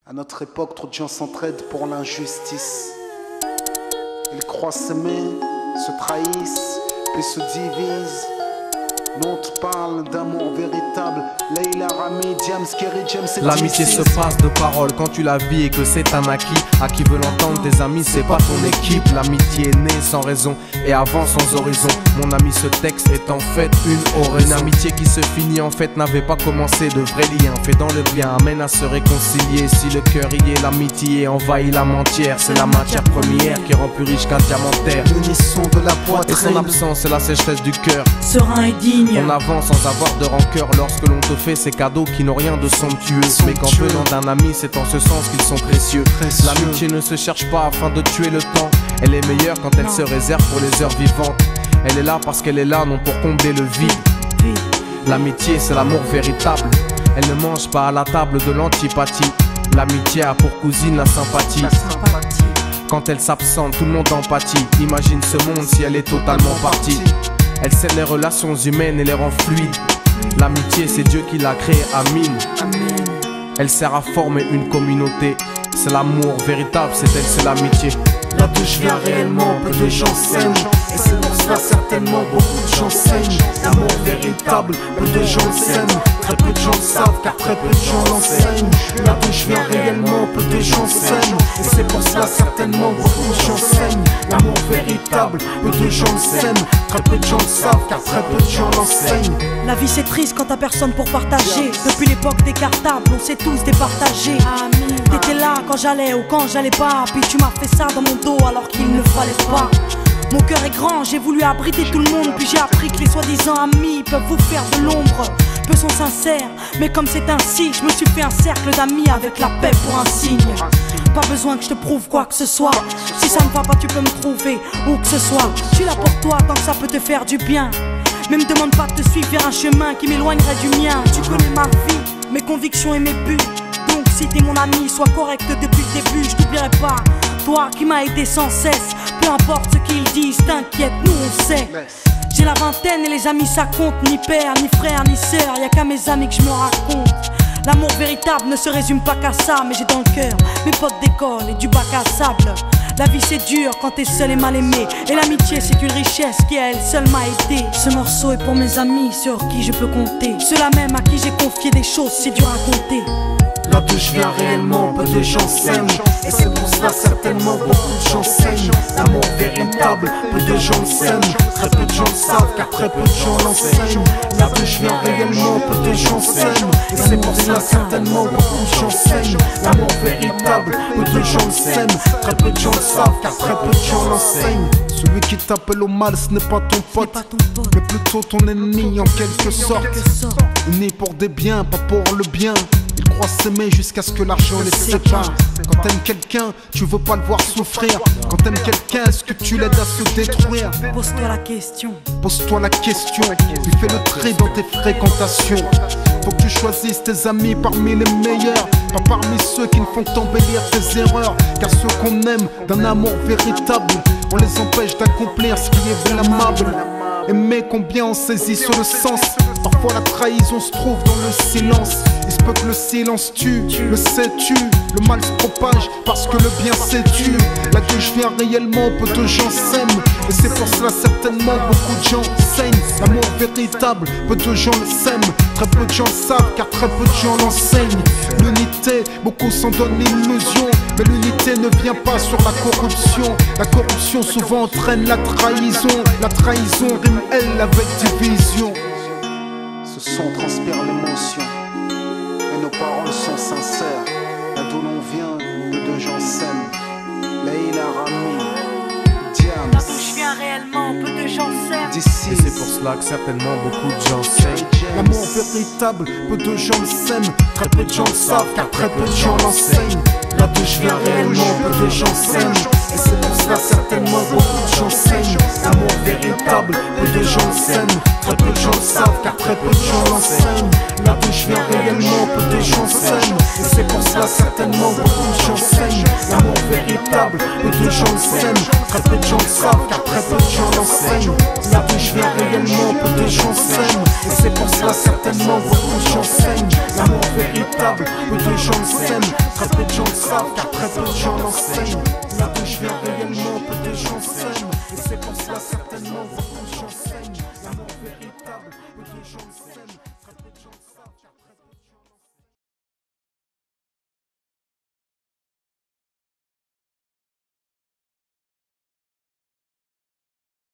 À notre époque, trop de gens s'entraident pour l'injustice. Ils croient s'aimer, se trahissent, puis se divisent. Nous on te parle d'amour véritable. Leila, Rami, Diams, Kerry, James et l'amitié se passe de paroles quand tu la vis et que c'est un acquis. À qui veut l'entendre, tes amis, c'est pas ton équipe. L'amitié est née sans raison et avance sans horizon. Mon ami, ce texte est en fait une oraison. Une amitié qui se finit en fait n'avait pas commencé. De vrais liens faits dans le bien amènent à se réconcilier. Si le cœur y est, l'amitié envahit la mentière. C'est la matière première qui rend plus riche qu'un diamantaire. L'unisson de la poitrine et son absence, c'est la sécheresse du cœur. Serein et digne. On avance sans avoir de rancœur lorsque l'on te fait ces cadeaux qui n'ont rien de somptueux. Mais qu'en venant d'un ami, c'est en ce sens qu'ils sont précieux. L'amitié ne se cherche pas afin de tuer le temps. Elle est meilleure quand elle se réserve pour les heures vivantes. Elle est là parce qu'elle est là, non pour combler le vide. L'amitié, c'est l'amour véritable. Elle ne mange pas à la table de l'antipathie. L'amitié a pour cousine la sympathie. Quand elle s'absente, tout le monde empathie. Imagine ce monde si elle est totalement partie. Elle scelle les relations humaines et les rend fluides. L'amitié, c'est Dieu qui l'a créée, Amin. Elle sert à former une communauté. C'est l'amour véritable, c'est elle, c'est l'amitié. Là d'où je viens réellement, peu de gens s'aiment. Et c'est pour cela certainement beaucoup de gens saignent. L'amour véritable, peu de gens s'aiment. Très peu de gens le savent car très peu de gens l'enseignent. Là d'où je viens réellement, peu de gens s'aiment. Et c'est pour cela certainement beaucoup de gens saignent. L'amour véritable, peu de gens le s'aiment. Très peu de gens le savent car très peu de gens l'enseignent. La vie c'est triste quand t'as personne pour partager. Depuis l'époque des cartables, on s'est tous départagés. T'étais là quand j'allais ou quand j'allais pas. Puis tu m'as fait ça dans mon dos alors qu'il ne fallait pas. Mon cœur est grand, j'ai voulu abriter tout le monde. Puis j'ai appris que les soi-disant amis peuvent vous faire de l'ombre. Peu sont sincères, mais comme c'est ainsi, je me suis fait un cercle d'amis avec la paix pour un signe. Pas besoin que je te prouve quoi que ce soit. Si ça ne va pas, tu peux me trouver où que ce soit. Je suis là pour toi tant que ça peut te faire du bien. Mais me demande pas de te suivre vers un chemin qui m'éloignerait du mien. Tu connais ma vie, mes convictions et mes buts. Donc si t'es mon ami, sois correct depuis le début. Je t'oublierai pas, toi qui m'as aidé sans cesse. Peu importe ce qu'ils disent, t'inquiète, nous on sait. J'ai la vingtaine et les amis ça compte. Ni père, ni frère, ni sœur, y'a qu'à mes amis que je me raconte. L'amour véritable ne se résume pas qu'à ça. Mais j'ai dans le cœur mes potes d'école et du bac à sable. La vie c'est dur quand t'es seul et mal aimé. Et l'amitié c'est une richesse qui à elle seule m'a aidé. Ce morceau est pour mes amis sur qui je peux compter. Ceux-là même à qui j'ai confié des choses c'est dur à compter. Là d'où je viens réellement, peu de gens s'aiment. Et c'est pour cela certainement beaucoup de gens saignent. L'amour véritable, peu de gens s'aiment. Très peu de gens le savent car très peu de gens l'enseignent. Là d'où je viens réellement, peu de gens s'aiment. Et c'est pour cela certainement beaucoup de gens saignent. L'amour véritable, peu de gens le s'aiment. Très peu de gens le savent car très peu de gens l'enseignent. Celui qui t'appelle au mal ce n'est pas ton pote, mais plutôt ton ennemi en quelque sorte. Unis pour des biens, pas pour le bien. Ils croient s'aimer jusqu'à ce que l'argent les sépare. Quand t'aimes quelqu'un, tu veux pas le voir souffrir. Quand t'aimes quelqu'un, est-ce que tu l'aides à se détruire? Pose-toi la question. Pose-toi la question. Tu fais le tri dans tes fréquentations. Faut que tu choisisses tes amis parmi les meilleurs, pas parmi ceux qui ne font qu'embellir tes erreurs. Car ceux qu'on aime d'un amour véritable, on les empêche d'accomplir ce qui est blâmable. Aimer combien on saisit sur le sens. Parfois la trahison se trouve dans le silence. Il se peut que le silence tue, le sais-tu. Le mal se propage parce que le bien s'étue. Là d'où je viens réellement, peu de gens s'aiment. Et c'est pour cela certainement beaucoup de gens saignent. L'amour véritable, peu de gens le s'aiment. Très peu de gens le savent car très peu de gens l'enseignent. L'unité, beaucoup s'en donnent l'illusion. Mais l'unité ne vient pas sur la corruption. La corruption souvent entraîne la trahison. La trahison rime elle avec division. Ce son transpire l'émotion et nos paroles sont sincères. Là d'où l'on vient, peu de gens s'aiment. Leila, Rami, Diams. Là d'où je viens réellement, peu de gens s'aiment. Et c'est pour cela que certainement beaucoup de gens s'aiment. L'amour véritable, peu de gens le s'aiment. Très peu de gens le savent car très peu de gens l'enseignent. Là d'où je viens réellement, peu de gens s'aiment. Et c'est pour cela certainement beaucoup de gens saignent. L'amour véritable, peu de gens le s'aiment. Très peu de gens le savent car très peu de gens l'enseignent. Là d'où je viens réellement, peu de gens s'aiment. Et c'est pour cela certainement beaucoup de gens saignent. L'amour véritable, peu de gens le s'aiment. Très peu de gens le savent car très peu de gens l'enseignent. Là d'où je viens réellement, peu de gens s'aiment. Et c'est pour cela certainement beaucoup de gens saignent. L'amour véritable, peu de gens le s'aiment. Très peu de gens le savent car très peu de gens l'enseignent. Là d'où je viens réellement, peu de gens s'aiment. Et c'est pour cela certainement beaucoup de gens s'aiment. L'amour véritable, peu de gens le savent.